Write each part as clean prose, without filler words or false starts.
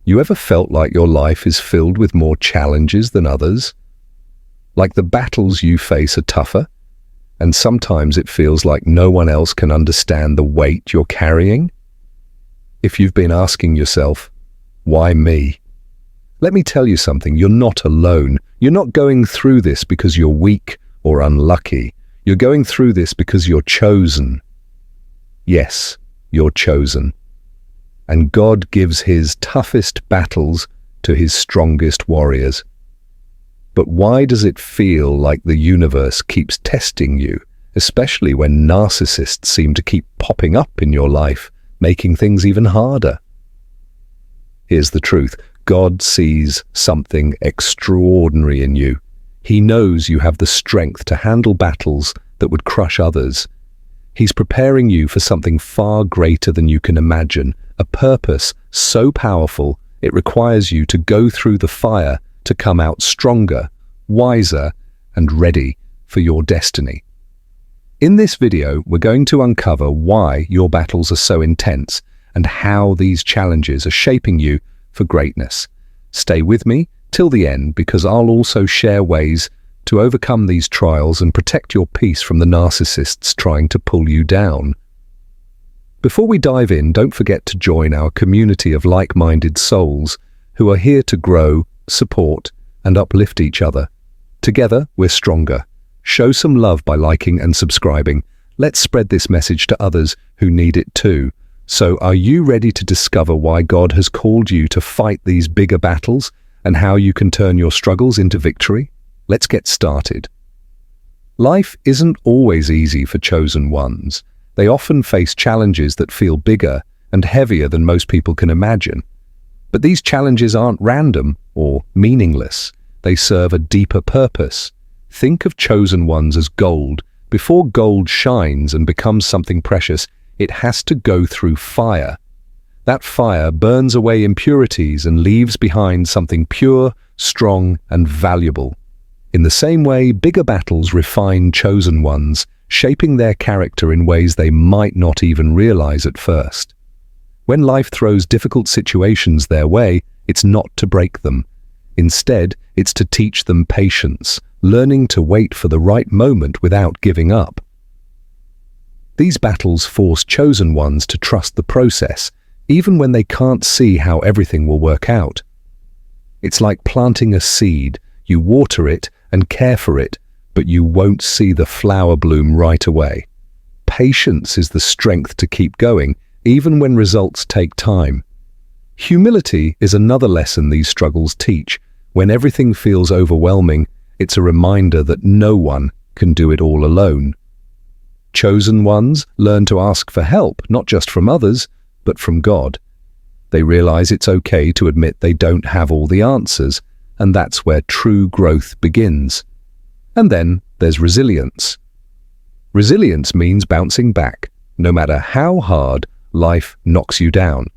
You ever felt like your life is filled with more challenges than others? Like the battles you face are tougher, and sometimes it feels like no one else can understand the weight you're carrying? If you've been asking yourself, why me? Let me tell you something, you're not alone. You're not going through this because you're weak or unlucky. You're going through this because you're chosen. Yes, you're chosen. And God gives his toughest battles to his strongest warriors. But why does it feel like the universe keeps testing you, especially when narcissists seem to keep popping up in your life, making things even harder? Here's the truth. God sees something extraordinary in you. He knows you have the strength to handle battles that would crush others. He's preparing you for something far greater than you can imagine, a purpose so powerful it requires you to go through the fire to come out stronger, wiser, and ready for your destiny. In this video, we're going to uncover why your battles are so intense and how these challenges are shaping you for greatness. Stay with me till the end because I'll also share ways to overcome these trials and protect your peace from the narcissists trying to pull you down. Before we dive in, don't forget to join our community of like-minded souls who are here to grow, support, and uplift each other. Together, we're stronger. Show some love by liking and subscribing. Let's spread this message to others who need it too. So, are you ready to discover why God has called you to fight these bigger battles and how you can turn your struggles into victory? Let's get started. Life isn't always easy for chosen ones. They often face challenges that feel bigger and heavier than most people can imagine. But these challenges aren't random or meaningless. They serve a deeper purpose. Think of chosen ones as gold. Before gold shines and becomes something precious, it has to go through fire. That fire burns away impurities and leaves behind something pure, strong, and valuable. In the same way, bigger battles refine chosen ones, shaping their character in ways they might not even realize at first. When life throws difficult situations their way, it's not to break them. Instead, it's to teach them patience, learning to wait for the right moment without giving up. These battles force chosen ones to trust the process, even when they can't see how everything will work out. It's like planting a seed. You water it and care for it, but you won't see the flower bloom right away. Patience is the strength to keep going, even when results take time. Humility is another lesson these struggles teach. When everything feels overwhelming, it's a reminder that no one can do it all alone. Chosen ones learn to ask for help, not just from others, but from God. They realize it's okay to admit they don't have all the answers, and that's where true growth begins. And then there's resilience. Resilience means bouncing back, no matter how hard life knocks you down.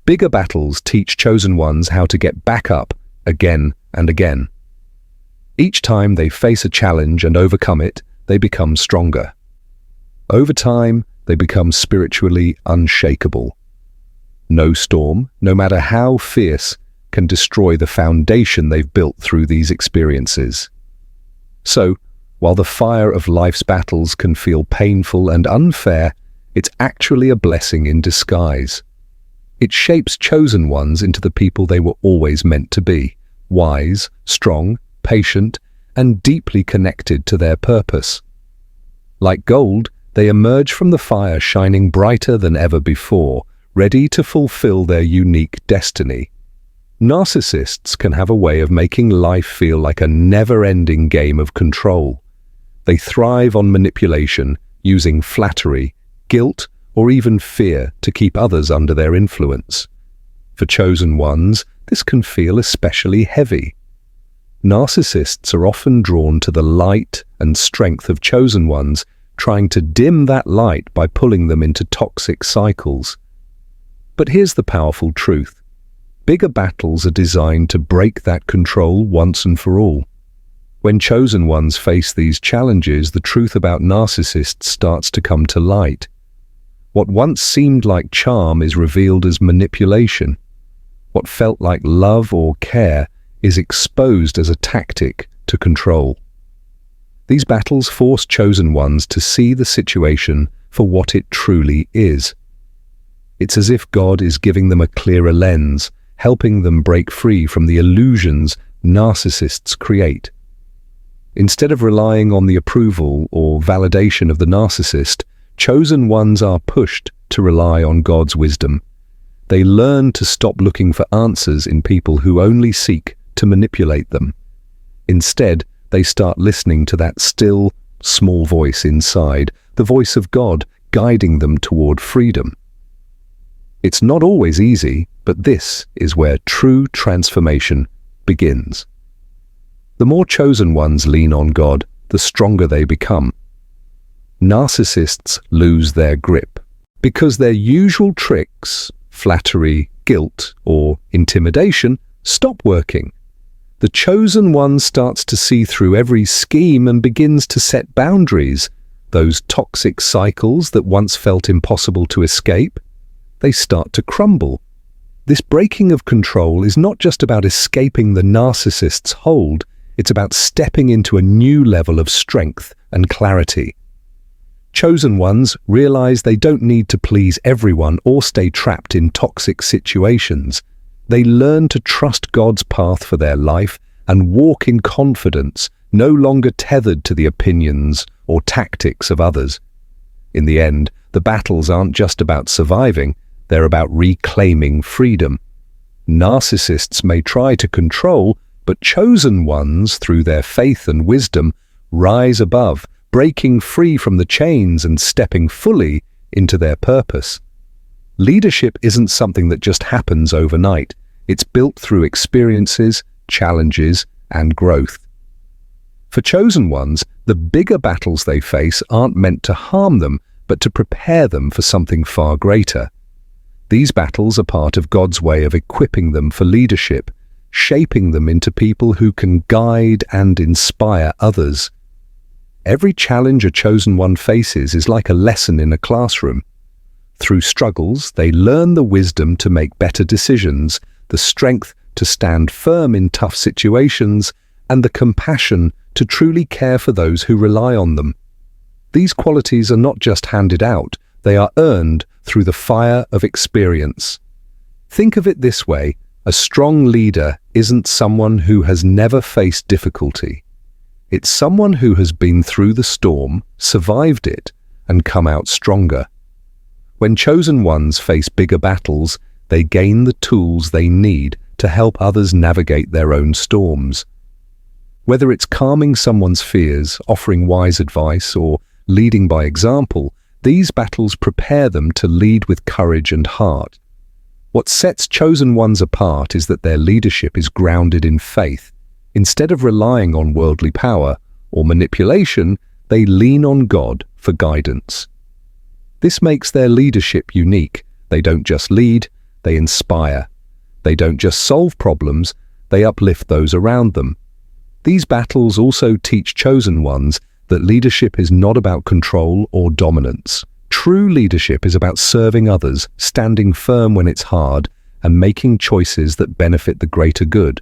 Bigger battles teach chosen ones how to get back up again and again. Each time they face a challenge and overcome it, they become stronger. Over time, they become spiritually unshakable. No storm, no matter how fierce, can destroy the foundation they've built through these experiences. So, while the fire of life's battles can feel painful and unfair, it's actually a blessing in disguise. It shapes chosen ones into the people they were always meant to be, wise, strong, patient, and deeply connected to their purpose. Like gold, they emerge from the fire shining brighter than ever before, ready to fulfill their unique destiny. Narcissists can have a way of making life feel like a never-ending game of control. They thrive on manipulation, using flattery, guilt, or even fear to keep others under their influence. For chosen ones, this can feel especially heavy. Narcissists are often drawn to the light and strength of chosen ones, trying to dim that light by pulling them into toxic cycles. But here's the powerful truth. Bigger battles are designed to break that control once and for all. When chosen ones face these challenges, the truth about narcissists starts to come to light. What once seemed like charm is revealed as manipulation. What felt like love or care is exposed as a tactic to control. These battles force chosen ones to see the situation for what it truly is. It's as if God is giving them a clearer lens, helping them break free from the illusions narcissists create. Instead of relying on the approval or validation of the narcissist, chosen ones are pushed to rely on God's wisdom. They learn to stop looking for answers in people who only seek to manipulate them. Instead, they start listening to that still, small voice inside, the voice of God guiding them toward freedom. It's not always easy, but this is where true transformation begins. The more chosen ones lean on God, the stronger they become. Narcissists lose their grip because their usual tricks, flattery, guilt, or intimidation, stop working. The chosen one starts to see through every scheme and begins to set boundaries. Those toxic cycles that once felt impossible to escape, they start to crumble. This breaking of control is not just about escaping the narcissist's hold, it's about stepping into a new level of strength and clarity. Chosen ones realize they don't need to please everyone or stay trapped in toxic situations. They learn to trust God's path for their life and walk in confidence, no longer tethered to the opinions or tactics of others. In the end, the battles aren't just about surviving, they're about reclaiming freedom. Narcissists may try to control, but chosen ones, through their faith and wisdom, rise above, breaking free from the chains and stepping fully into their purpose. Leadership isn't something that just happens overnight. It's built through experiences, challenges, and growth. For chosen ones, the bigger battles they face aren't meant to harm them, but to prepare them for something far greater. These battles are part of God's way of equipping them for leadership, shaping them into people who can guide and inspire others. Every challenge a chosen one faces is like a lesson in a classroom. Through struggles, they learn the wisdom to make better decisions, the strength to stand firm in tough situations, and the compassion to truly care for those who rely on them. These qualities are not just handed out, they are earned through the fire of experience. Think of it this way: a strong leader isn't someone who has never faced difficulty. It's someone who has been through the storm, survived it, and come out stronger. When chosen ones face bigger battles, they gain the tools they need to help others navigate their own storms. Whether it's calming someone's fears, offering wise advice, or leading by example, these battles prepare them to lead with courage and heart. What sets chosen ones apart is that their leadership is grounded in faith. Instead of relying on worldly power or manipulation, they lean on God for guidance. This makes their leadership unique. They don't just lead, they inspire. They don't just solve problems, they uplift those around them. These battles also teach chosen ones that leadership is not about control or dominance. True leadership is about serving others, standing firm when it's hard, and making choices that benefit the greater good.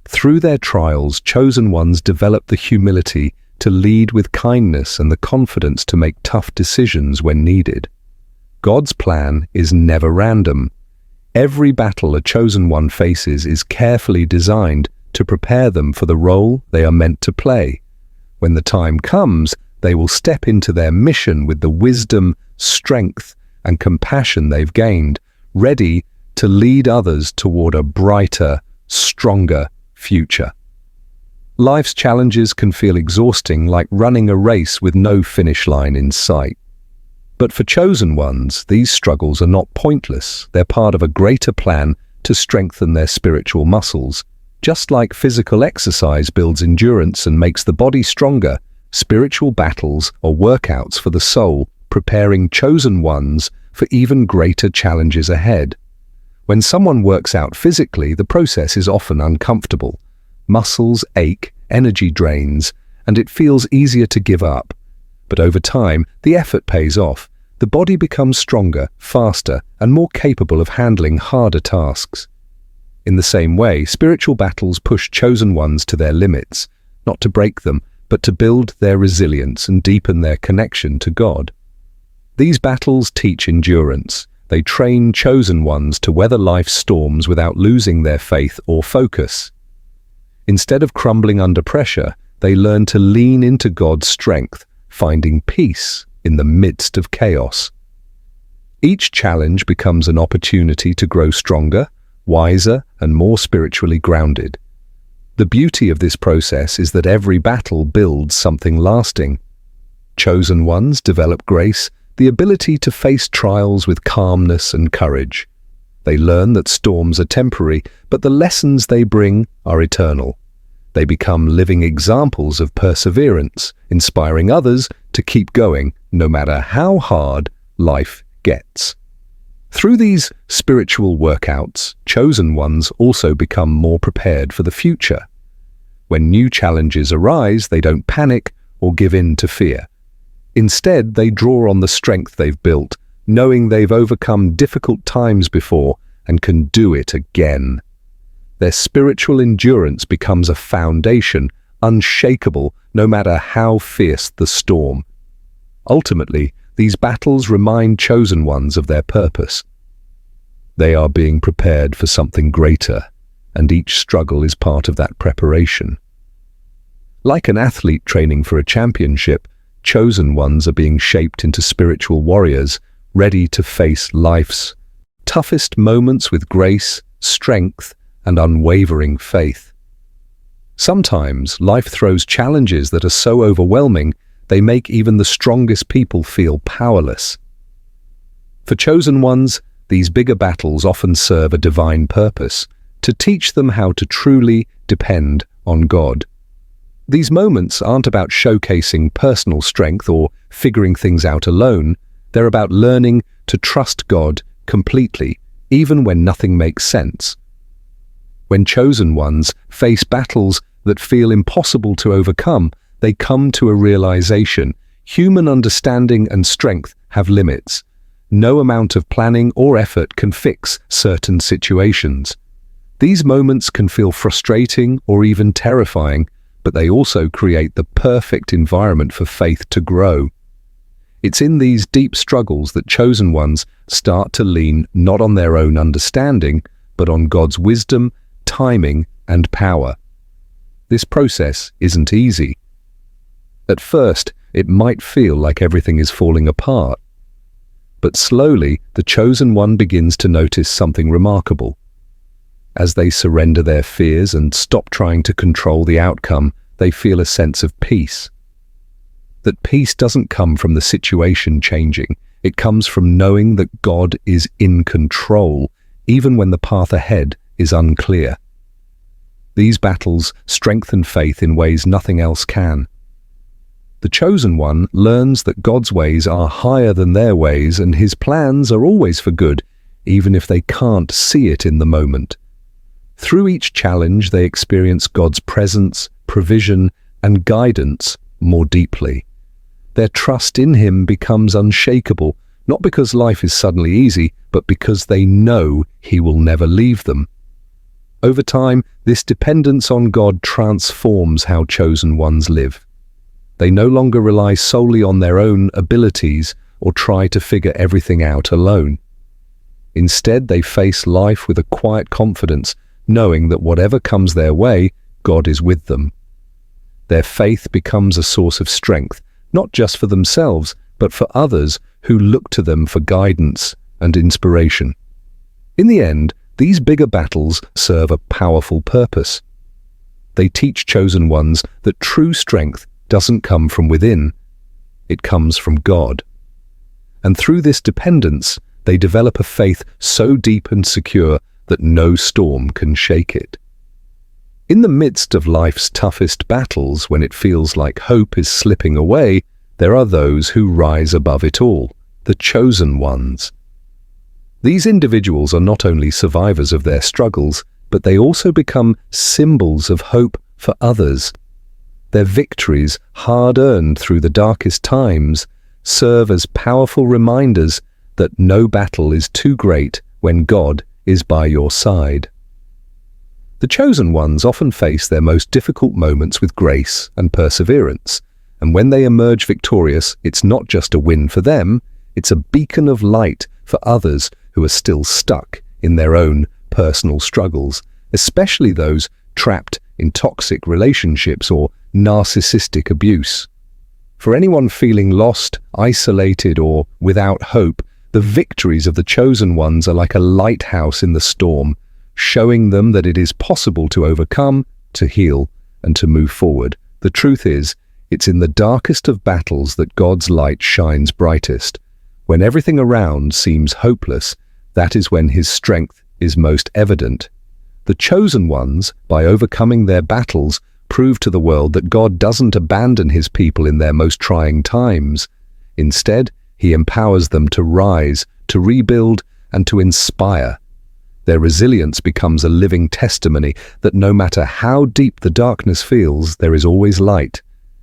Through their trials, chosen ones develop the humility to lead with kindness and the confidence to make tough decisions when needed. God's plan is never random. Every battle a chosen one faces is carefully designed to prepare them for the role they are meant to play. When the time comes, they will step into their mission with the wisdom, strength, and compassion they've gained, ready to lead others toward a brighter, stronger future. Life's challenges can feel exhausting, like running a race with no finish line in sight. But for chosen ones, these struggles are not pointless. They're part of a greater plan to strengthen their spiritual muscles. Just like physical exercise builds endurance and makes the body stronger, spiritual battles are workouts for the soul, preparing chosen ones for even greater challenges ahead. When someone works out physically, the process is often uncomfortable. Muscles ache, energy drains, and it feels easier to give up. But over time, the effort pays off. The body becomes stronger, faster, and more capable of handling harder tasks. In the same way, spiritual battles push chosen ones to their limits, not to break them, but to build their resilience and deepen their connection to God. These battles teach endurance. They train chosen ones to weather life's storms without losing their faith or focus. Instead of crumbling under pressure, they learn to lean into God's strength, finding peace in the midst of chaos. Each challenge becomes an opportunity to grow stronger, wiser, and more spiritually grounded. The beauty of this process is that every battle builds something lasting. Chosen ones develop grace, the ability to face trials with calmness and courage. They learn that storms are temporary, but the lessons they bring are eternal. They become living examples of perseverance, inspiring others to keep going no matter how hard life gets. Through these spiritual workouts, chosen ones also become more prepared for the future. When new challenges arise, they don't panic or give in to fear. Instead, they draw on the strength they've built, knowing they've overcome difficult times before and can do it again. Their spiritual endurance becomes a foundation, unshakable no matter how fierce the storm. Ultimately, these battles remind chosen ones of their purpose. They are being prepared for something greater, and each struggle is part of that preparation. Like an athlete training for a championship, chosen ones are being shaped into spiritual warriors, ready to face life's toughest moments with grace, strength, and unwavering faith. Sometimes life throws challenges that are so overwhelming they make even the strongest people feel powerless. For chosen ones, these bigger battles often serve a divine purpose, to teach them how to truly depend on God. These moments aren't about showcasing personal strength or figuring things out alone. They're about learning to trust God completely, even when nothing makes sense. When chosen ones face battles that feel impossible to overcome, they come to a realization: human understanding and strength have limits. No amount of planning or effort can fix certain situations. These moments can feel frustrating or even terrifying, but they also create the perfect environment for faith to grow. It's in these deep struggles that chosen ones start to lean not on their own understanding, but on God's wisdom, timing, and power. This process isn't easy. At first, it might feel like everything is falling apart. But slowly, the chosen one begins to notice something remarkable. As they surrender their fears and stop trying to control the outcome, they feel a sense of peace. That peace doesn't come from the situation changing. It comes from knowing that God is in control, even when the path ahead is unclear. These battles strengthen faith in ways nothing else can. The chosen one learns that God's ways are higher than their ways, and His plans are always for good, even if they can't see it in the moment. Through each challenge, they experience God's presence, provision, and guidance more deeply. Their trust in Him becomes unshakable, not because life is suddenly easy, but because they know He will never leave them. Over time, this dependence on God transforms how chosen ones live. They no longer rely solely on their own abilities or try to figure everything out alone. Instead, they face life with a quiet confidence, knowing that whatever comes their way, God is with them. Their faith becomes a source of strength, not just for themselves, but for others who look to them for guidance and inspiration. In the end, these bigger battles serve a powerful purpose. They teach chosen ones that true strength doesn't come from within, it comes from God. And through this dependence, they develop a faith so deep and secure that no storm can shake it. In the midst of life's toughest battles, when it feels like hope is slipping away, there are those who rise above it all, the chosen ones. These individuals are not only survivors of their struggles, but they also become symbols of hope for others. Their victories, hard-earned through the darkest times, serve as powerful reminders that no battle is too great when God is by your side. The chosen ones often face their most difficult moments with grace and perseverance, and when they emerge victorious, it's not just a win for them, it's a beacon of light for others who are still stuck in their own personal struggles, especially those trapped in toxic relationships or narcissistic abuse. For anyone feeling lost, isolated, or without hope, the victories of the chosen ones are like a lighthouse in the storm, showing them that it is possible to overcome, to heal, and to move forward. The truth is, it's in the darkest of battles that God's light shines brightest. When everything around seems hopeless, that is when His strength is most evident. The chosen ones, by overcoming their battles, prove to the world that God doesn't abandon His people in their most trying times. Instead, He empowers them to rise, to rebuild, and to inspire. Their resilience becomes a living testimony that no matter how deep the darkness feels, there is always light,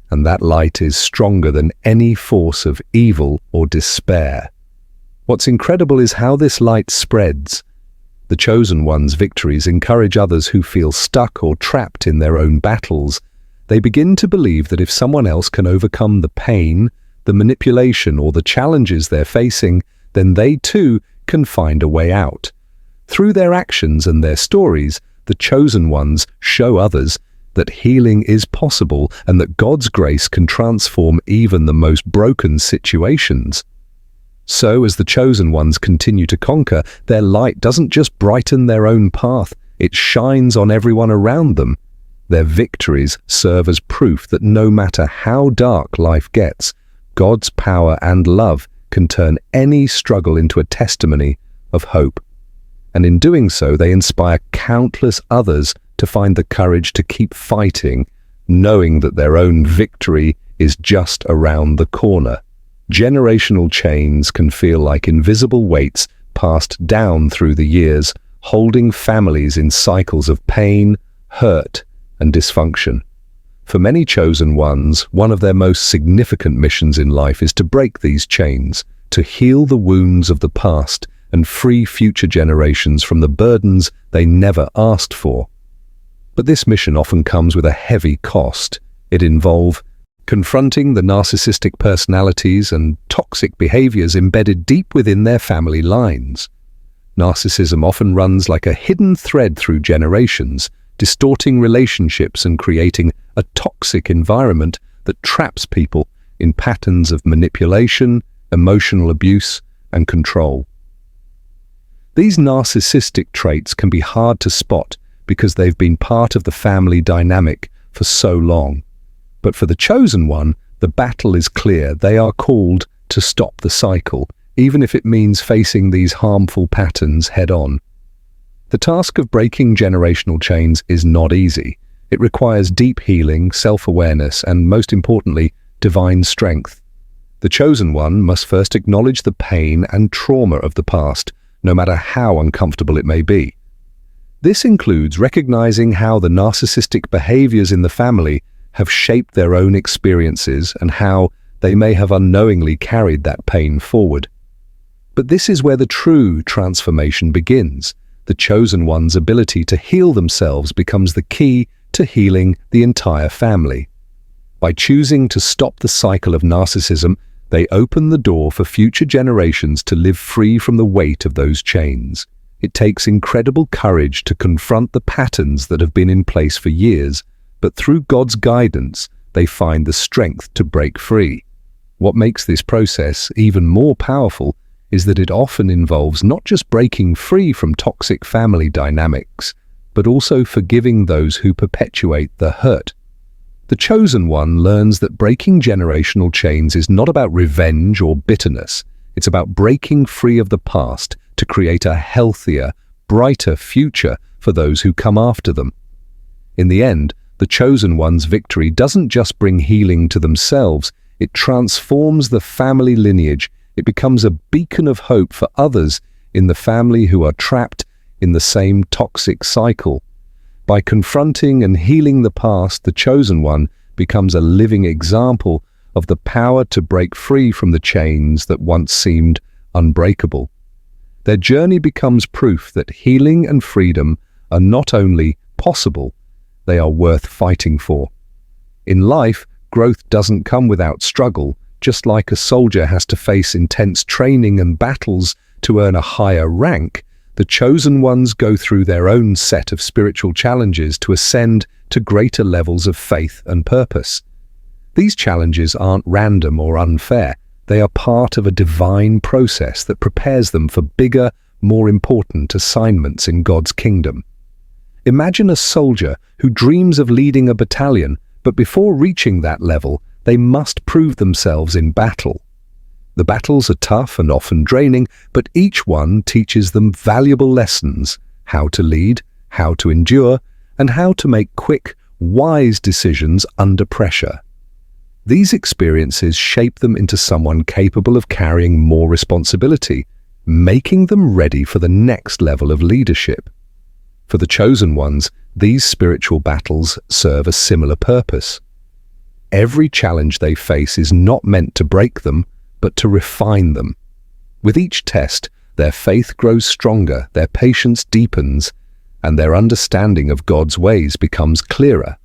and that light is stronger than any force of evil or despair. What's incredible is how this light spreads. The chosen ones' victories encourage others who feel stuck or trapped in their own battles. They begin to believe that if someone else can overcome the pain, the manipulation, or the challenges they're facing, then they too can find a way out. Through their actions and their stories, the chosen ones show others that healing is possible and that God's grace can transform even the most broken situations. So, as the chosen ones continue to conquer, their light doesn't just brighten their own path, it shines on everyone around them. Their victories serve as proof that no matter how dark life gets, God's power and love can turn any struggle into a testimony of hope. And in doing so, they inspire countless others to find the courage to keep fighting, knowing that their own victory is just around the corner. Generational chains can feel like invisible weights passed down through the years, holding families in cycles of pain, hurt, and dysfunction. For many chosen ones, one of their most significant missions in life is to break these chains, to heal the wounds of the past, and free future generations from the burdens they never asked for. But this mission often comes with a heavy cost. It involves confronting the narcissistic personalities and toxic behaviors embedded deep within their family lines. Narcissism often runs like a hidden thread through generations, distorting relationships and creating a toxic environment that traps people in patterns of manipulation, emotional abuse, and control. These narcissistic traits can be hard to spot because they've been part of the family dynamic for so long. But for the chosen one, the battle is clear. They are called to stop the cycle, even if it means facing these harmful patterns head-on. The task of breaking generational chains is not easy. It requires deep healing, self-awareness, and most importantly, divine strength. The chosen one must first acknowledge the pain and trauma of the past, no matter how uncomfortable it may be. This includes recognizing how the narcissistic behaviors in the family have shaped their own experiences and how they may have unknowingly carried that pain forward. But this is where the true transformation begins. The chosen one's ability to heal themselves becomes the key to healing the entire family. By choosing to stop the cycle of narcissism, they open the door for future generations to live free from the weight of those chains. It takes incredible courage to confront the patterns that have been in place for years, but through God's guidance, they find the strength to break free. What makes this process even more powerful is that it often involves not just breaking free from toxic family dynamics, but also forgiving those who perpetuate the hurt. The chosen one learns that breaking generational chains is not about revenge or bitterness. It's about breaking free of the past to create a healthier, brighter future for those who come after them. In the end, the chosen one's victory doesn't just bring healing to themselves, it transforms the family lineage. It becomes a beacon of hope for others in the family who are trapped in the same toxic cycle. By confronting and healing the past, the chosen one becomes a living example of the power to break free from the chains that once seemed unbreakable. Their journey becomes proof that healing and freedom are not only possible, they are worth fighting for. In life, growth doesn't come without struggle. Just like a soldier has to face intense training and battles to earn a higher rank, the chosen ones go through their own set of spiritual challenges to ascend to greater levels of faith and purpose. These challenges aren't random or unfair. They are part of a divine process that prepares them for bigger, more important assignments in God's kingdom. Imagine a soldier who dreams of leading a battalion, but before reaching that level, they must prove themselves in battle. The battles are tough and often draining, but each one teaches them valuable lessons: how to lead, how to endure, and how to make quick, wise decisions under pressure. These experiences shape them into someone capable of carrying more responsibility, making them ready for the next level of leadership. For the chosen ones, these spiritual battles serve a similar purpose. Every challenge they face is not meant to break them, but to refine them. With each test, their faith grows stronger, their patience deepens, and their understanding of God's ways becomes clearer.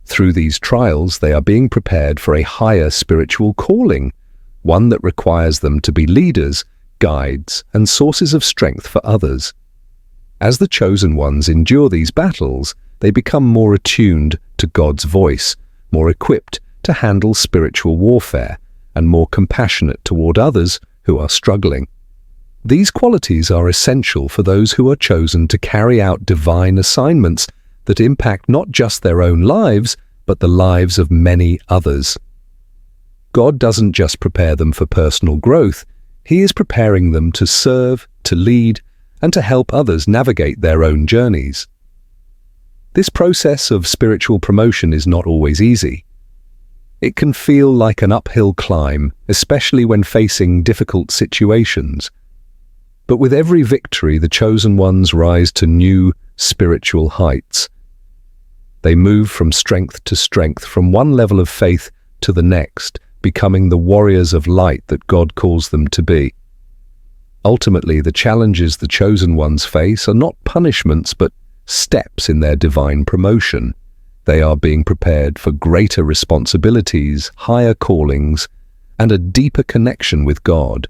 Through these trials, they are being prepared for a higher spiritual calling, one that requires them to be leaders, guides, and sources of strength for others. As the chosen ones endure these battles, they become more attuned to God's voice, more equipped to handle spiritual warfare, and more compassionate toward others who are struggling. These qualities are essential for those who are chosen to carry out divine assignments that impact not just their own lives, but the lives of many others. God doesn't just prepare them for personal growth, He is preparing them to serve, to lead, and to help others navigate their own journeys. This process of spiritual promotion is not always easy. It can feel like an uphill climb, especially when facing difficult situations. But with every victory, the chosen ones rise to new spiritual heights. They move from strength to strength, from one level of faith to the next, becoming the warriors of light that God calls them to be. Ultimately, the challenges the chosen ones face are not punishments, but steps in their divine promotion. They are being prepared for greater responsibilities, higher callings, and a deeper connection with God.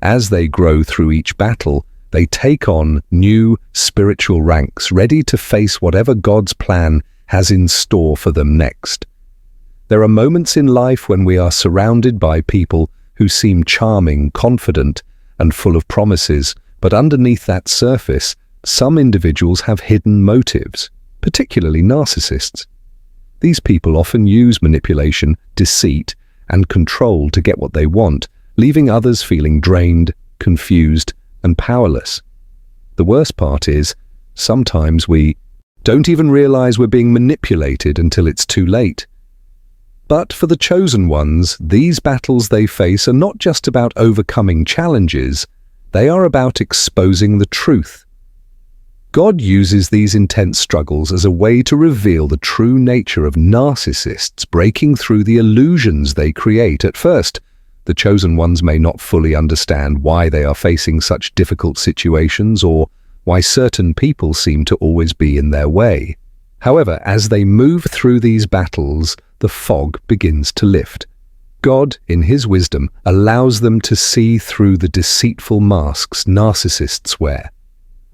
As they grow through each battle, they take on new spiritual ranks, ready to face whatever God's plan has in store for them next. There are moments in life when we are surrounded by people who seem charming, confident, and full of promises, but underneath that surface, some individuals have hidden motives, particularly narcissists. These people often use manipulation, deceit, and control to get what they want, leaving others feeling drained, confused, and powerless. The worst part is, sometimes we don't even realize we're being manipulated until it's too late. But for the chosen ones, these battles they face are not just about overcoming challenges, they are about exposing the truth. God uses these intense struggles as a way to reveal the true nature of narcissists, breaking through the illusions they create. At first, the chosen ones may not fully understand why they are facing such difficult situations or why certain people seem to always be in their way. However, as they move through these battles, the fog begins to lift. God, in His wisdom, allows them to see through the deceitful masks narcissists wear.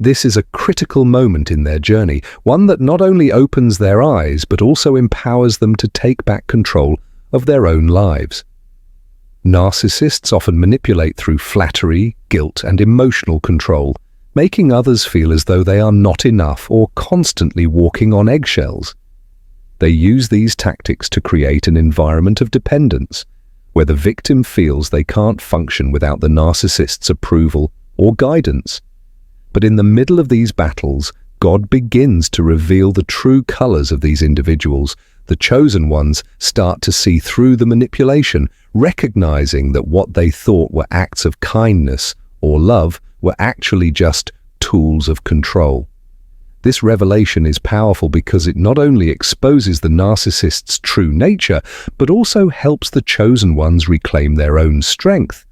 This is a critical moment in their journey, one that not only opens their eyes but also empowers them to take back control of their own lives. Narcissists often manipulate through flattery, guilt, and emotional control, making others feel as though they are not enough or constantly walking on eggshells. They use these tactics to create an environment of dependence, where the victim feels they can't function without the narcissist's approval or guidance. But in the middle of these battles, God begins to reveal the true colors of these individuals. The chosen ones start to see through the manipulation, recognizing that what they thought were acts of kindness or love were actually just tools of control. This revelation is powerful because it not only exposes the narcissist's true nature, but also helps the chosen ones reclaim their own strength.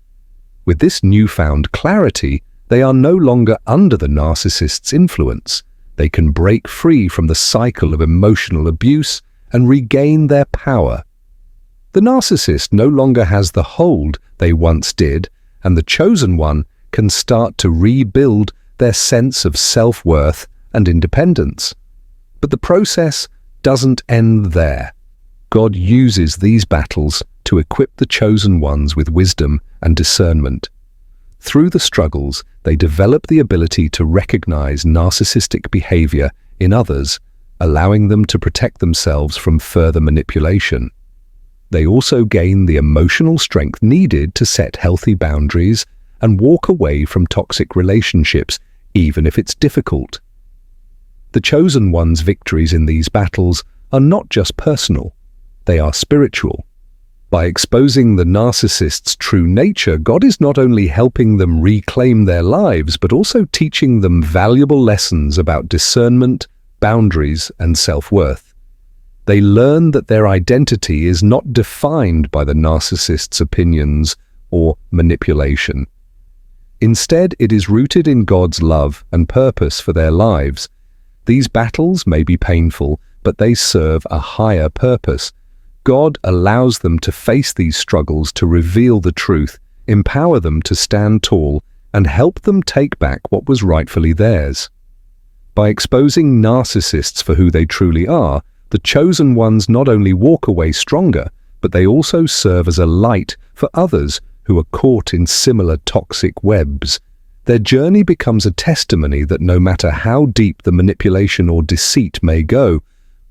With this newfound clarity, they are no longer under the narcissist's influence. they can break free from the cycle of emotional abuse and regain their power. The narcissist no longer has the hold they once did, and the chosen one can start to rebuild their sense of self-worth and independence. But the process doesn't end there. God uses these battles to equip the chosen ones with wisdom and discernment. Through the struggles, they develop the ability to recognize narcissistic behavior in others, allowing them to protect themselves from further manipulation. They also gain the emotional strength needed to set healthy boundaries and walk away from toxic relationships, even if it's difficult. The chosen one's victories in these battles are not just personal, they are spiritual. By exposing the narcissist's true nature, God is not only helping them reclaim their lives, but also teaching them valuable lessons about discernment, boundaries, and self-worth. They learn that their identity is not defined by the narcissist's opinions or manipulation. Instead, it is rooted in God's love and purpose for their lives. These battles may be painful, but they serve a higher purpose. God allows them to face these struggles to reveal the truth, empower them to stand tall, and help them take back what was rightfully theirs. By exposing narcissists for who they truly are, the chosen ones not only walk away stronger, but they also serve as a light for others who are caught in similar toxic webs. Their journey becomes a testimony that no matter how deep the manipulation or deceit may go,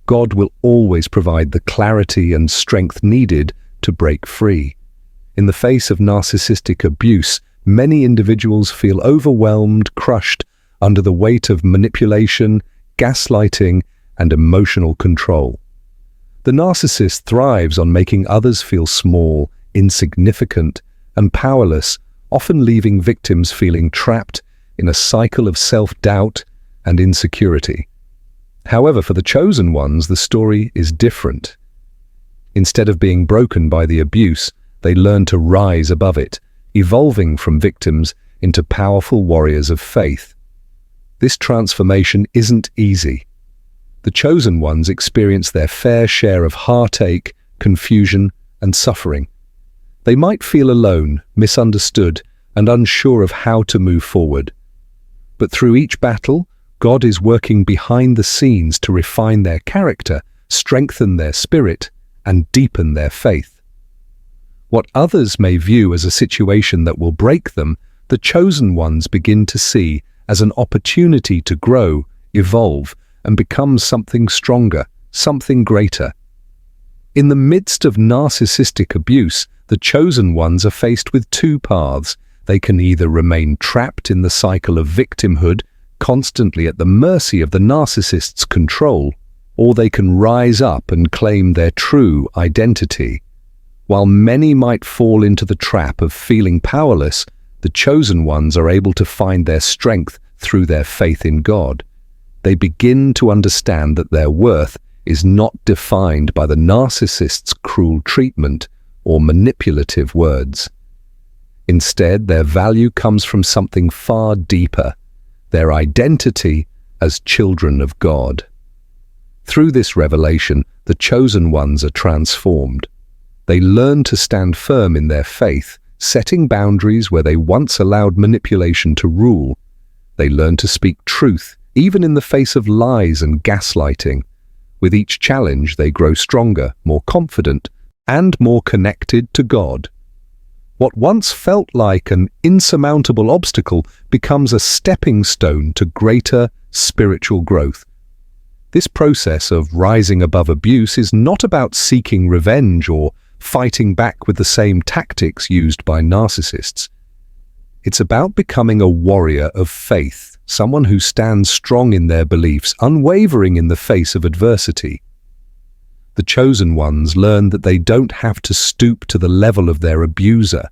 God will always provide the clarity and strength needed to break free. In the face of narcissistic abuse, many individuals feel overwhelmed, crushed under the weight of manipulation, gaslighting, and emotional control. The narcissist thrives on making others feel small, insignificant, and powerless, often leaving victims feeling trapped in a cycle of self-doubt and insecurity. However, for the chosen ones, the story is different. Instead of being broken by the abuse, they learn to rise above it, evolving from victims into powerful warriors of faith. This transformation isn't easy. The chosen ones experience their fair share of heartache, confusion, and suffering. They might feel alone, misunderstood, and unsure of how to move forward. But through each battle, God is working behind the scenes to refine their character, strengthen their spirit, and deepen their faith. What others may view as a situation that will break them, the chosen ones begin to see as an opportunity to grow, evolve, and become something stronger, something greater. In the midst of narcissistic abuse, the chosen ones are faced with two paths. They can either remain trapped in the cycle of victimhood, constantly at the mercy of the narcissist's control, or they can rise up and claim their true identity. While many might fall into the trap of feeling powerless, the chosen ones are able to find their strength through their faith in God. They begin to understand that their worth is not defined by the narcissist's cruel treatment or manipulative words. Instead, their value comes from something far deeper, their identity as children of God. Through this revelation, the chosen ones are transformed. They learn to stand firm in their faith, setting boundaries where they once allowed manipulation to rule. They learn to speak truth, even in the face of lies and gaslighting. With each challenge, they grow stronger, more confident, and more connected to God. What once felt like an insurmountable obstacle becomes a stepping stone to greater spiritual growth. This process of rising above abuse is not about seeking revenge or fighting back with the same tactics used by narcissists. It's about becoming a warrior of faith, someone who stands strong in their beliefs, unwavering in the face of adversity. The chosen ones learn that they don't have to stoop to the level of their abuser.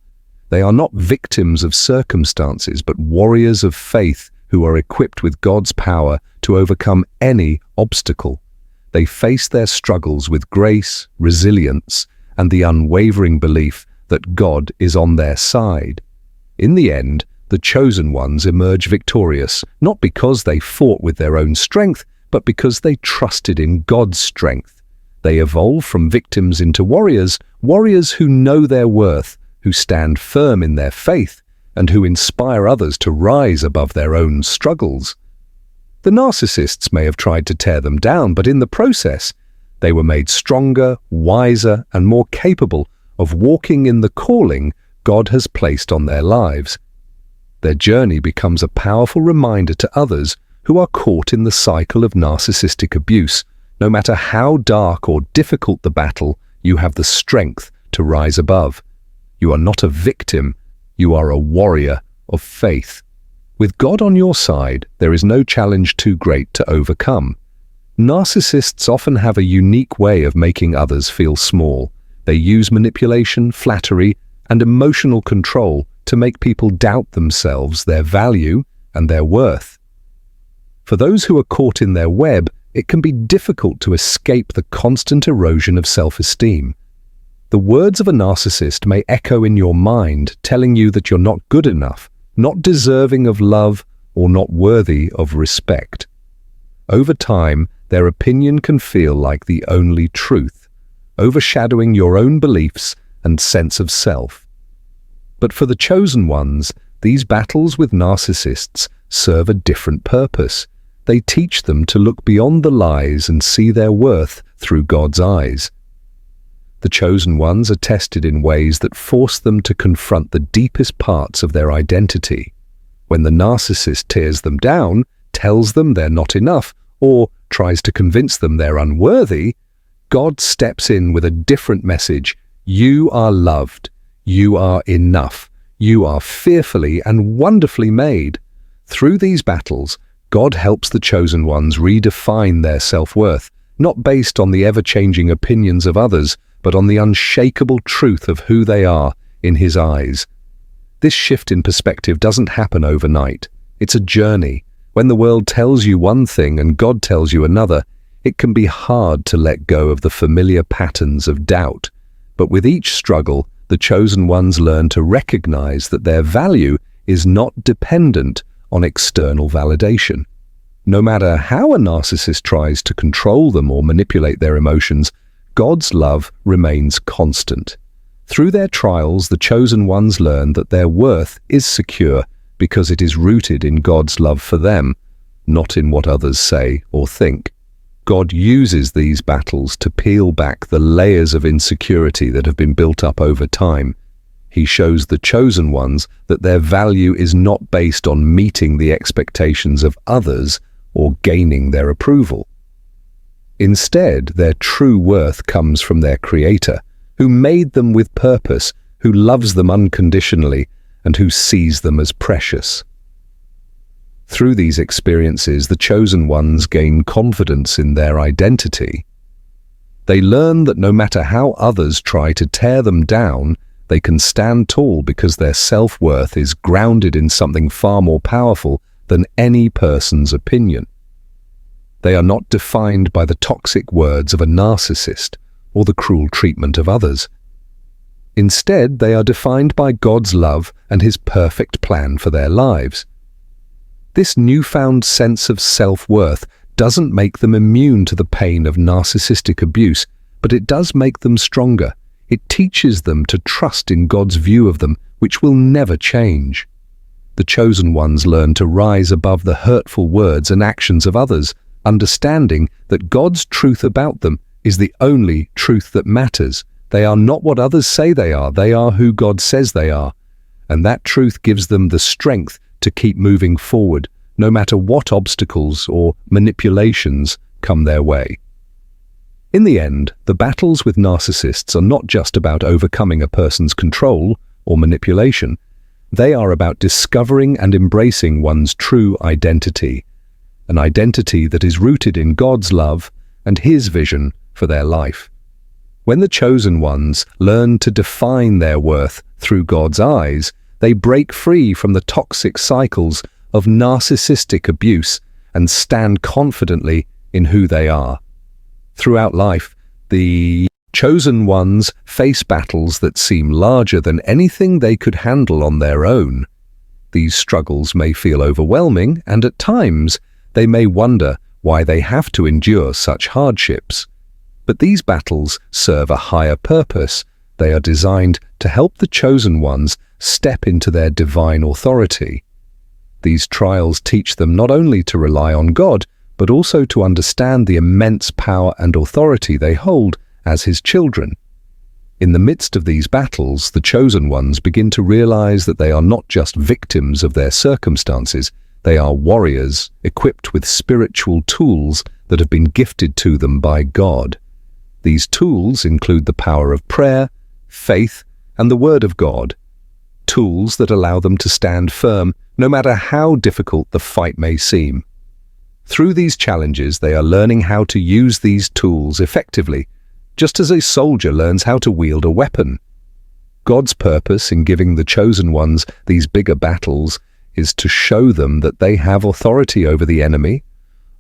They are not victims of circumstances, but warriors of faith who are equipped with God's power to overcome any obstacle. They face their struggles with grace, resilience, and the unwavering belief that God is on their side. In the end, the chosen ones emerge victorious, not because they fought with their own strength, but because they trusted in God's strength. They evolve from victims into warriors, warriors who know their worth, who stand firm in their faith, and who inspire others to rise above their own struggles. The narcissists may have tried to tear them down, but in the process, they were made stronger, wiser, and more capable of walking in the calling God has placed on their lives. Their journey becomes a powerful reminder to others who are caught in the cycle of narcissistic abuse. No matter how dark or difficult the battle, you have the strength to rise above. You are not a victim, you are a warrior of faith. With God on your side, there is no challenge too great to overcome. Narcissists often have a unique way of making others feel small. They use manipulation, flattery, and emotional control to make people doubt themselves, their value, and their worth. For those who are caught in their web, it can be difficult to escape the constant erosion of self-esteem. The words of a narcissist may echo in your mind, telling you that you're not good enough, not deserving of love, or not worthy of respect. Over time, their opinion can feel like the only truth, overshadowing your own beliefs and sense of self. But for the chosen ones, these battles with narcissists serve a different purpose. They teach them to look beyond the lies and see their worth through God's eyes. The chosen ones are tested in ways that force them to confront the deepest parts of their identity. When the narcissist tears them down, tells them they're not enough, or tries to convince them they're unworthy, God steps in with a different message. You are loved. You are enough. You are fearfully and wonderfully made. Through these battles, God helps the chosen ones redefine their self-worth, not based on the ever-changing opinions of others, but on the unshakable truth of who they are in His eyes. This shift in perspective doesn't happen overnight. It's a journey. When the world tells you one thing and God tells you another, it can be hard to let go of the familiar patterns of doubt. But with each struggle, the chosen ones learn to recognize that their value is not dependent on external validation. No matter how a narcissist tries to control them or manipulate their emotions, God's love remains constant. Through their trials, the chosen ones learn that their worth is secure because it is rooted in God's love for them, not in what others say or think. God uses these battles to peel back the layers of insecurity that have been built up over time. He shows the chosen ones that their value is not based on meeting the expectations of others or gaining their approval. Instead, their true worth comes from their Creator, who made them with purpose, who loves them unconditionally, and who sees them as precious. Through these experiences, the chosen ones gain confidence in their identity. They learn that no matter how others try to tear them down, they can stand tall because their self-worth is grounded in something far more powerful than any person's opinion. They are not defined by the toxic words of a narcissist or the cruel treatment of others. Instead, they are defined by God's love and His perfect plan for their lives. This newfound sense of self-worth doesn't make them immune to the pain of narcissistic abuse, but it does make them stronger. It teaches them to trust in God's view of them, which will never change. The chosen ones learn to rise above the hurtful words and actions of others, understanding that God's truth about them is the only truth that matters. They are not what others say they are who God says they are. And that truth gives them the strength to keep moving forward, no matter what obstacles or manipulations come their way. In the end, the battles with narcissists are not just about overcoming a person's control or manipulation. They are about discovering and embracing one's true identity, an identity that is rooted in God's love and His vision for their life. When the chosen ones learn to define their worth through God's eyes, they break free from the toxic cycles of narcissistic abuse and stand confidently in who they are. Throughout life, the chosen ones face battles that seem larger than anything they could handle on their own. these struggles may feel overwhelming, and at times they may wonder why they have to endure such hardships. But these battles serve a higher purpose. They are designed to help the chosen ones step into their divine authority. These trials teach them not only to rely on God, but also to understand the immense power and authority they hold as His children. In the midst of these battles, the chosen ones begin to realize that they are not just victims of their circumstances, they are warriors equipped with spiritual tools that have been gifted to them by God. These tools include the power of prayer, faith, and the Word of God. Tools that allow them to stand firm no matter how difficult the fight may seem. Through these challenges, they are learning how to use these tools effectively, just as a soldier learns how to wield a weapon. God's purpose in giving the chosen ones these bigger battles is to show them that they have authority over the enemy,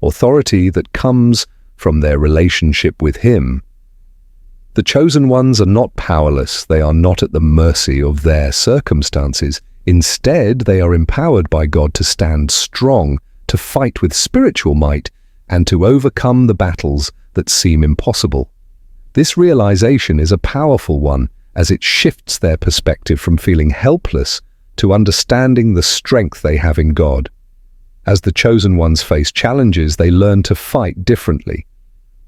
authority that comes from their relationship with Him. The chosen ones are not powerless. They are not at the mercy of their circumstances. Instead, they are empowered by God to stand strong, to fight with spiritual might, and to overcome the battles that seem impossible. This realization is a powerful one, as it shifts their perspective from feeling helpless to understanding the strength they have in God. As the chosen ones face challenges, they learn to fight differently.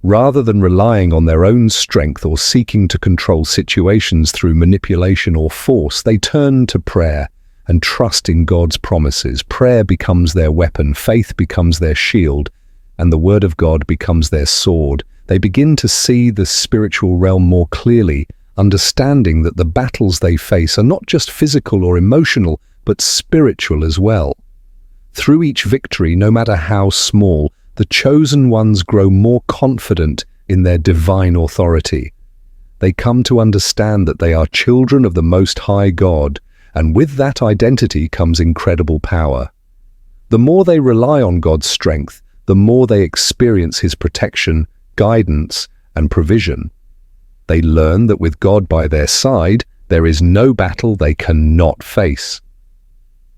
Rather than relying on their own strength or seeking to control situations through manipulation or force, they turn to prayer and trust in God's promises. Prayer becomes their weapon, faith becomes their shield, and the Word of God becomes their sword. They begin to see the spiritual realm more clearly, understanding that the battles they face are not just physical or emotional, but spiritual as well. Through each victory, no matter how small, the chosen ones grow more confident in their divine authority. They come to understand that they are children of the Most High God, and with that identity comes incredible power. The more they rely on God's strength, the more they experience His protection, guidance, and provision. They learn that with God by their side, there is no battle they cannot face.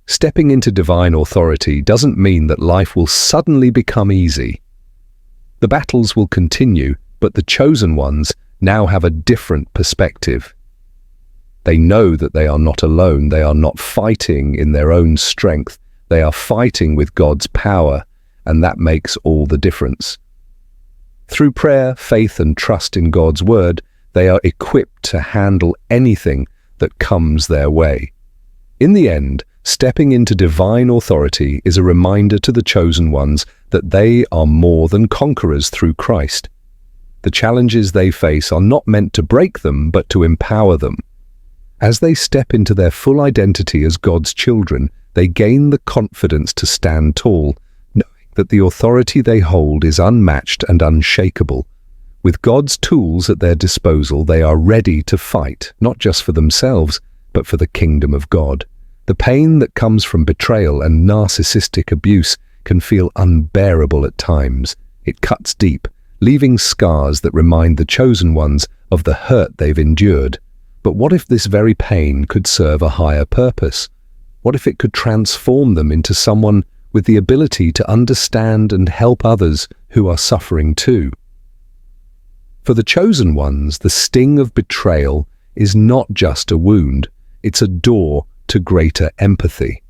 Stepping into divine authority doesn't mean that life will suddenly become easy. The battles will continue, but the chosen ones now have a different perspective. They know that they are not alone. They are not fighting in their own strength. They are fighting with God's power, and that makes all the difference. Through prayer, faith, and trust in God's Word, they are equipped to handle anything that comes their way. In the end, stepping into divine authority is a reminder to the chosen ones that they are more than conquerors through Christ. The challenges they face are not meant to break them, but to empower them. As they step into their full identity as God's children, they gain the confidence to stand tall, knowing that the authority they hold is unmatched and unshakable. With God's tools at their disposal, they are ready to fight, not just for themselves, but for the kingdom of God. The pain that comes from betrayal and narcissistic abuse can feel unbearable at times. It cuts deep, leaving scars that remind the chosen ones of the hurt they've endured. But what if this very pain could serve a higher purpose? What if it could transform them into someone with the ability to understand and help others who are suffering too? For the chosen ones, the sting of betrayal is not just a wound, it's a door to greater empathy.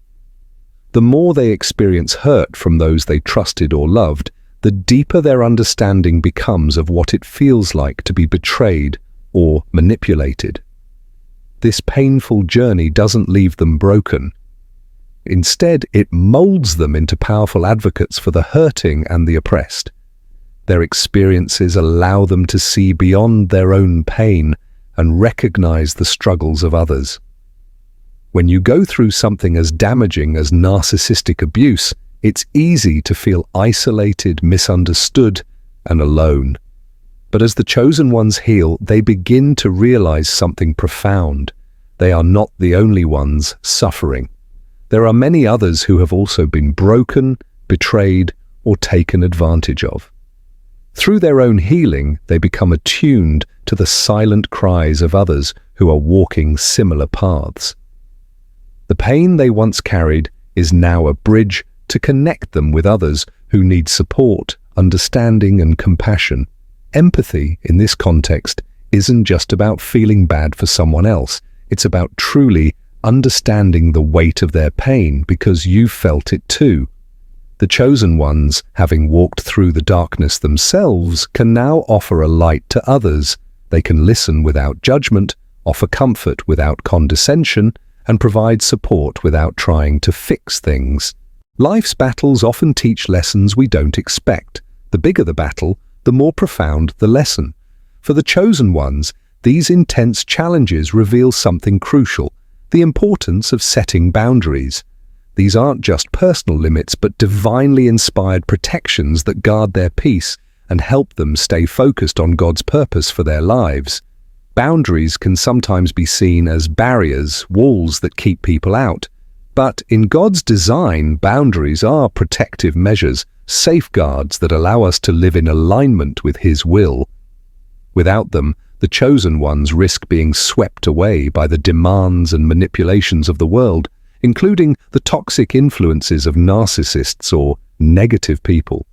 The more they experience hurt from those they trusted or loved, the deeper their understanding becomes of what it feels like to be betrayed or manipulated. This painful journey doesn't leave them broken. Instead, it molds them into powerful advocates for the hurting and the oppressed. Their experiences allow them to see beyond their own pain and recognize the struggles of others. When you go through something as damaging as narcissistic abuse, it's easy to feel isolated, misunderstood, and alone. But as the chosen ones heal, they begin to realize something profound. They are not the only ones suffering. There are many others who have also been broken, betrayed, or taken advantage of. Through their own healing, they become attuned to the silent cries of others who are walking similar paths. The pain they once carried is now a bridge to connect them with others who need support, understanding, and compassion. Empathy, in this context, isn't just about feeling bad for someone else. It's about truly understanding the weight of their pain because you've felt it too. The chosen ones, having walked through the darkness themselves, can now offer a light to others. They can listen without judgment, offer comfort without condescension, and provide support without trying to fix things. Life's battles often teach lessons we don't expect. The bigger the battle, the more profound the lesson. For the chosen ones, these intense challenges reveal something crucial: the importance of setting boundaries. These aren't just personal limits, but divinely inspired protections that guard their peace and help them stay focused on God's purpose for their lives. Boundaries can sometimes be seen as barriers, walls that keep people out. But in God's design, boundaries are protective measures, safeguards that allow us to live in alignment with His will. Without them, the chosen ones risk being swept away by the demands and manipulations of the world, including the toxic influences of narcissists or negative people.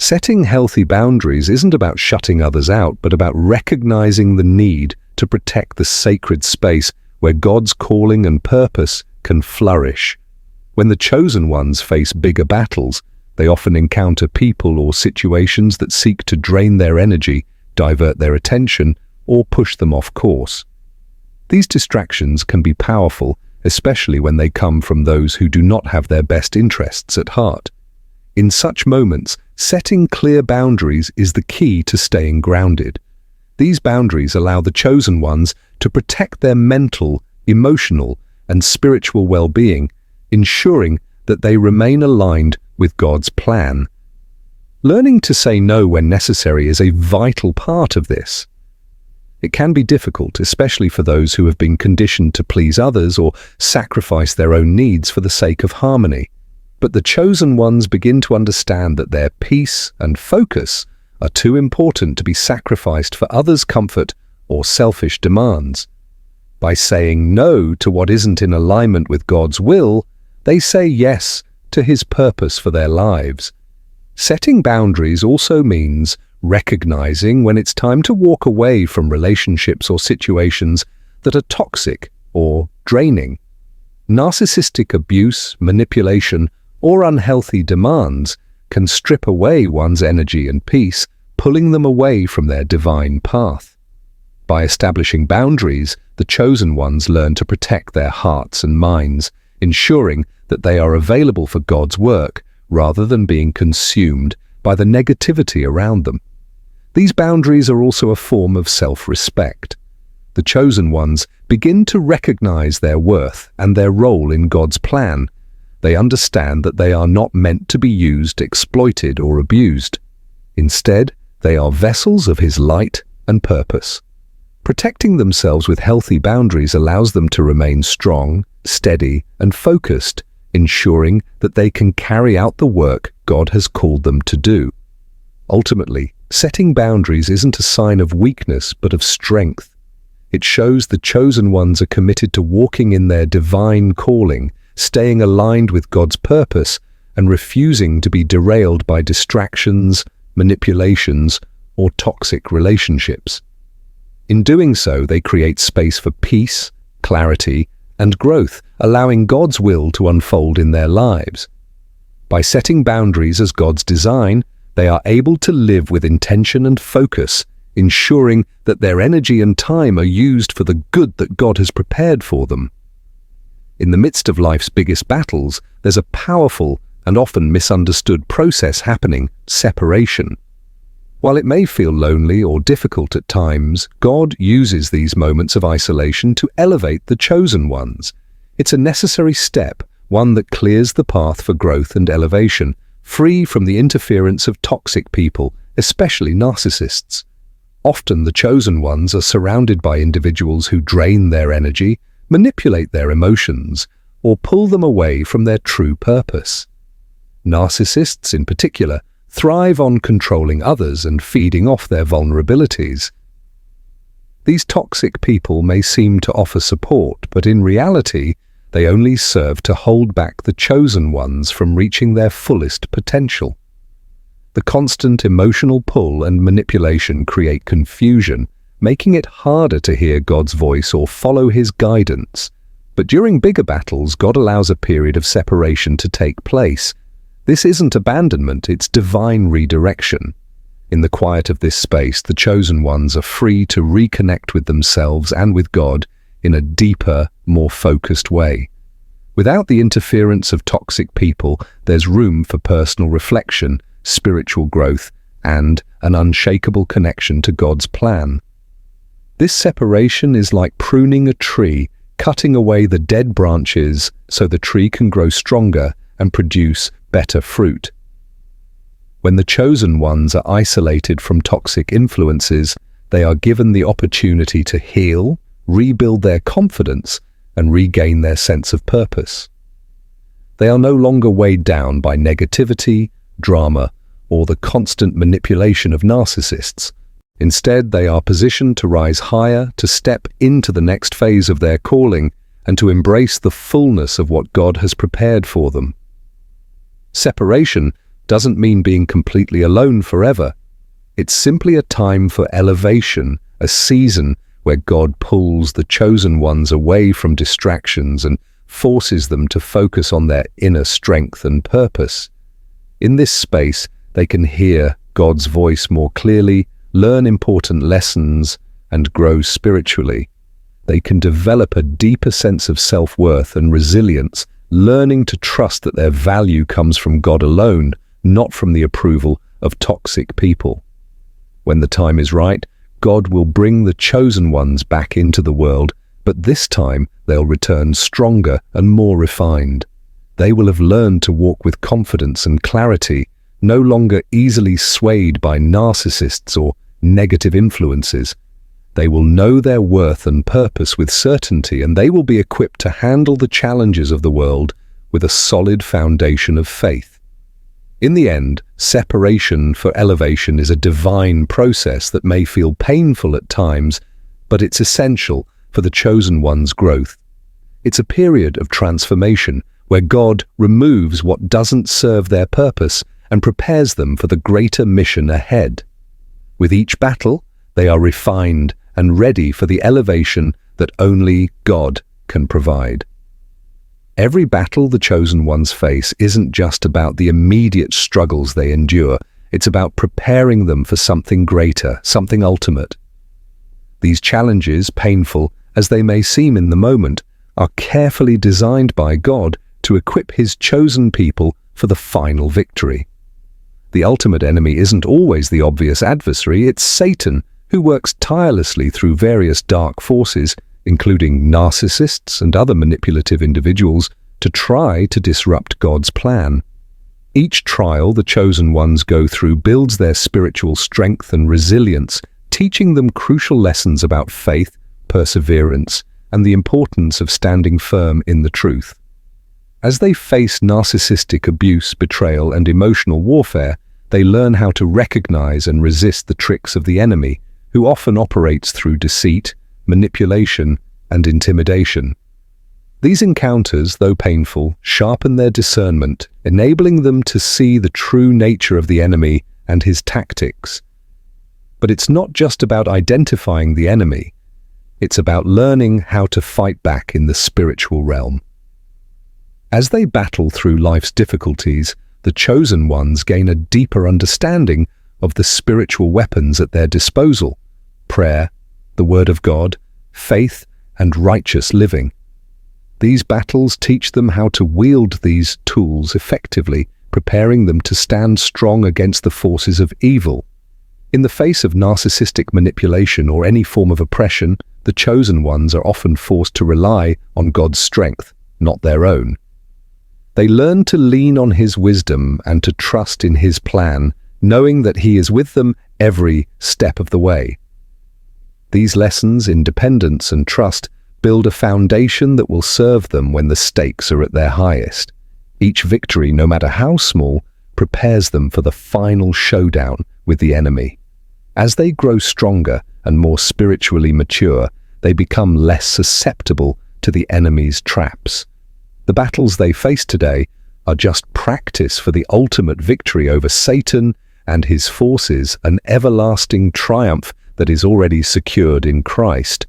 Setting healthy boundaries isn't about shutting others out, but about recognizing the need to protect the sacred space where God's calling and purpose can flourish. When the chosen ones face bigger battles, they often encounter people or situations that seek to drain their energy, divert their attention, or push them off course. These distractions can be powerful, especially when they come from those who do not have their best interests at heart. In such moments, setting clear boundaries is the key to staying grounded. These boundaries allow the chosen ones to protect their mental, emotional, and spiritual well-being, ensuring that they remain aligned with God's plan. Learning to say no when necessary is a vital part of this. It can be difficult, especially for those who have been conditioned to please others or sacrifice their own needs for the sake of harmony. But the chosen ones begin to understand that their peace and focus are too important to be sacrificed for others' comfort or selfish demands. By saying no to what isn't in alignment with God's will, they say yes to His purpose for their lives. Setting boundaries also means recognizing when it's time to walk away from relationships or situations that are toxic or draining. Narcissistic abuse, manipulation, or unhealthy demands can strip away one's energy and peace, pulling them away from their divine path. By establishing boundaries, the chosen ones learn to protect their hearts and minds, ensuring that they are available for God's work rather than being consumed by the negativity around them. These boundaries are also a form of self-respect. The chosen ones begin to recognize their worth and their role in God's plan. They understand that they are not meant to be used, exploited, or abused. Instead, they are vessels of His light and purpose. Protecting themselves with healthy boundaries allows them to remain strong, steady, and focused, ensuring that they can carry out the work God has called them to do. Ultimately, setting boundaries isn't a sign of weakness but of strength. It shows the chosen ones are committed to walking in their divine calling, staying aligned with God's purpose, and refusing to be derailed by distractions, manipulations, or toxic relationships. In doing so, they create space for peace, clarity, and growth, allowing God's will to unfold in their lives. By setting boundaries as God's design, they are able to live with intention and focus, ensuring that their energy and time are used for the good that God has prepared for them. In the midst of life's biggest battles, there's a powerful and often misunderstood process happening: separation. While it may feel lonely or difficult at times, God uses these moments of isolation to elevate the chosen ones. It's a necessary step, one that clears the path for growth and elevation, free from the interference of toxic people, especially narcissists. Often the chosen ones are surrounded by individuals who drain their energy, manipulate their emotions, or pull them away from their true purpose. Narcissists, in particular, thrive on controlling others and feeding off their vulnerabilities. These toxic people may seem to offer support, but in reality, They only serve to hold back the chosen ones from reaching their fullest potential. The constant emotional pull and manipulation create confusion, making it harder to hear God's voice or follow His guidance. But during bigger battles, God allows a period of separation to take place. This isn't abandonment, it's divine redirection. In the quiet of this space, the chosen ones are free to reconnect with themselves and with God in a deeper, more focused way. Without the interference of toxic people, there's room for personal reflection, spiritual growth, and an unshakable connection to God's plan. This separation is like pruning a tree, cutting away the dead branches so the tree can grow stronger and produce better fruit. When the chosen ones are isolated from toxic influences, they are given the opportunity to heal, rebuild their confidence, and regain their sense of purpose. They are no longer weighed down by negativity, drama, or the constant manipulation of narcissists. Instead, they are positioned to rise higher, to step into the next phase of their calling, and to embrace the fullness of what God has prepared for them. Separation doesn't mean being completely alone forever. It's simply a time for elevation, a season where God pulls the chosen ones away from distractions and forces them to focus on their inner strength and purpose. In this space, they can hear God's voice more clearly, learn important lessons, and grow spiritually. They can develop a deeper sense of self-worth and resilience, learning to trust that their value comes from God alone, not from the approval of toxic people. When the time is right, God will bring the chosen ones back into the world, but this time they'll return stronger and more refined. They will have learned to walk with confidence and clarity, no longer easily swayed by narcissists or negative influences. They will know their worth and purpose with certainty, and they will be equipped to handle the challenges of the world with a solid foundation of faith. In the end, separation for elevation is a divine process that may feel painful at times, but it's essential for the chosen one's growth. It's a period of transformation where God removes what doesn't serve their purpose and prepares them for the greater mission ahead. With each battle, they are refined and ready for the elevation that only God can provide. Every battle the chosen ones face isn't just about the immediate struggles they endure. It's about preparing them for something greater, something ultimate. These challenges, painful as they may seem in the moment, are carefully designed by God to equip His chosen people for the final victory. The ultimate enemy isn't always the obvious adversary, it's Satan, who works tirelessly through various dark forces, including narcissists and other manipulative individuals, to try to disrupt God's plan. Each trial the chosen ones go through builds their spiritual strength and resilience, teaching them crucial lessons about faith, perseverance, and the importance of standing firm in the truth. As they face narcissistic abuse, betrayal, and emotional warfare, they learn how to recognize and resist the tricks of the enemy, who often operates through deceit, manipulation, and intimidation. These encounters, though painful, sharpen their discernment, enabling them to see the true nature of the enemy and his tactics. But it's not just about identifying the enemy. It's about learning how to fight back in the spiritual realm. As they battle through life's difficulties, the chosen ones gain a deeper understanding of the spiritual weapons at their disposal: prayer, the Word of God, faith, and righteous living. These battles teach them how to wield these tools effectively, preparing them to stand strong against the forces of evil. In the face of narcissistic manipulation or any form of oppression, the chosen ones are often forced to rely on God's strength, not their own. They learn to lean on His wisdom and to trust in His plan, knowing that He is with them every step of the way. These lessons in dependence and trust build a foundation that will serve them when the stakes are at their highest. Each victory, no matter how small, prepares them for the final showdown with the enemy. As they grow stronger and more spiritually mature, they become less susceptible to the enemy's traps, The battles they face today are just practice for the ultimate victory over Satan and his forces, an everlasting triumph that is already secured in Christ.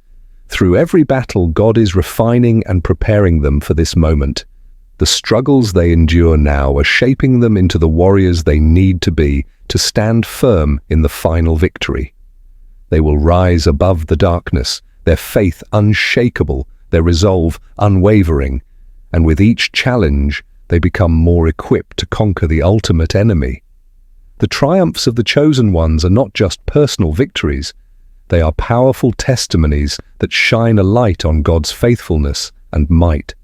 Through every battle, God is refining and preparing them for this moment. The struggles they endure now are shaping them into the warriors they need to be to stand firm in the final victory. They will rise above the darkness, their faith unshakable, their resolve unwavering, and with each challenge, they become more equipped to conquer the ultimate enemy. The triumphs of the chosen ones are not just personal victories, they are powerful testimonies that shine a light on God's faithfulness and might.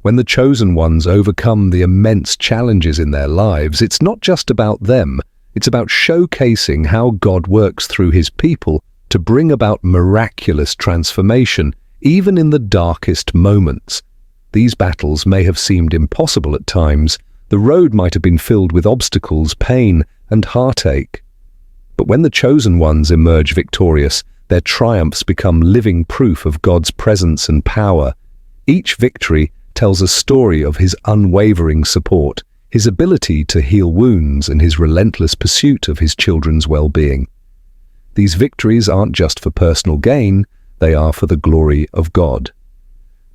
When the chosen ones overcome the immense challenges in their lives, it's not just about them, it's about showcasing how God works through his people to bring about miraculous transformation, even in the darkest moments. These battles may have seemed impossible at times. The road might have been filled with obstacles, pain, and heartache. But when the chosen ones emerge victorious, their triumphs become living proof of God's presence and power. Each victory tells a story of his unwavering support, his ability to heal wounds, and his relentless pursuit of his children's well-being. These victories aren't just for personal gain, they are for the glory of God.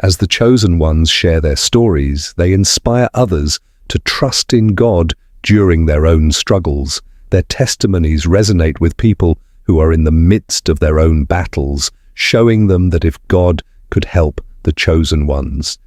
As the chosen ones share their stories, they inspire others to trust in God during their own struggles. Their testimonies resonate with people who are in the midst of their own battles, showing them that if God could help the chosen ones,